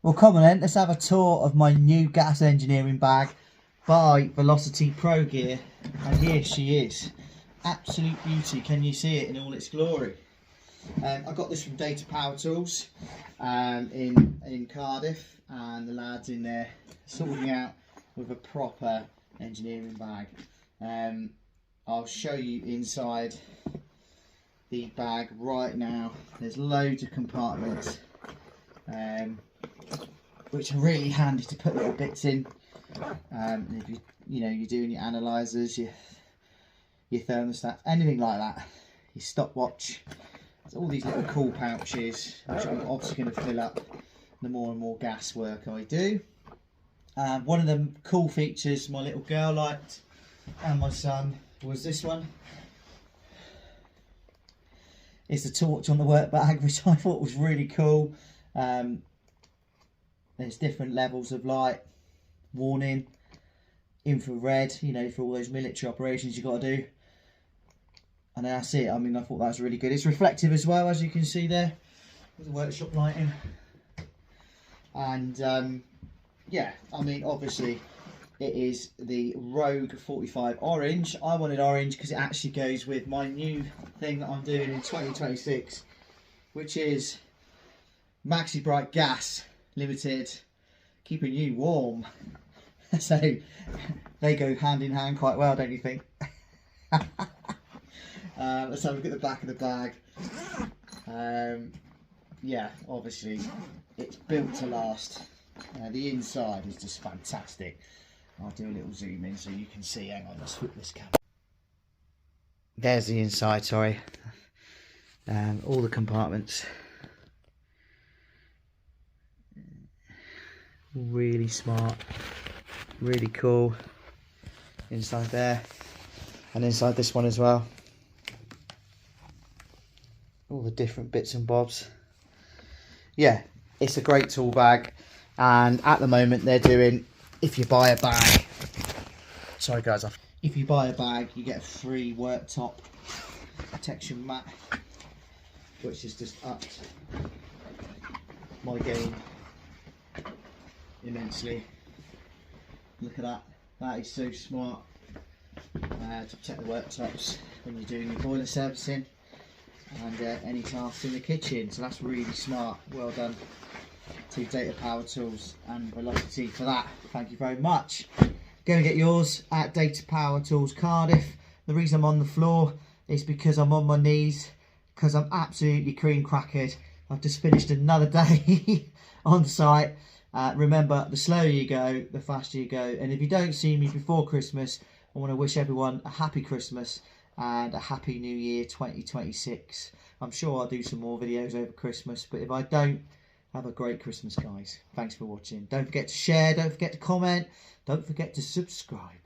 Well, come on then, let's have a tour of my new gas engineering bag by Velocity Pro Gear. And here she is. Absolute beauty. Can you see it in all its glory? I got this from Data Power Tools in Cardiff, and the lads in there sorting out with a proper engineering bag. I'll show you inside the bag right now. There's loads of compartments, which are really handy to put little bits in. If you're doing your analyzers, your thermostat, anything like that, your stopwatch. There's all these little cool pouches, which I'm obviously going to fill up the more and more gas work I do. One of the cool features my little girl liked, and my son, was this one. It's a torch on the work bag, which I thought was really cool. There's different levels of light, warning, infrared, for all those military operations you've got to do. And that's it. I mean, I thought that was really good. It's reflective as well, as you can see there, with the workshop lighting. And yeah, I mean, obviously it is the Rogue 45 orange. I wanted orange because it actually goes with my new thing that I'm doing in 2026, which is Maxibritegas Ltd, keeping you warm. So they go hand in hand quite well, don't you think? Let's have a look at the back of the bag. Yeah, obviously it's built to last. The inside is just fantastic. I'll do a little zoom in so you can see. Hang on, let's flip this camera. There's the inside, sorry. All the compartments. Really smart, really cool. Inside there, and inside this one as well. All the different bits and bobs. Yeah, it's a great tool bag, and at the moment they're doing, if you buy a bag, sorry guys, if you buy a bag you get a free worktop protection mat, which has just upped my game immensely. Look at that, that is so smart to protect the worktops when you're doing your boiler servicing and any tasks in the kitchen. So that's really smart. Well done to Data Power Tools and Velocity for that. Thank you very much. Go and get yours at Data Power Tools Cardiff. The reason I'm on the floor is because I'm on my knees, because I'm absolutely cream crackered. I've just finished another day on site. Remember, the slower you go, the faster you go. And if you don't see me before Christmas, I want to wish everyone a happy Christmas and a happy New Year 2026. I'm sure I'll do some more videos over Christmas, but if I don't, have a great Christmas, guys. Thanks for watching. Don't forget to share, don't forget to comment, don't forget to subscribe.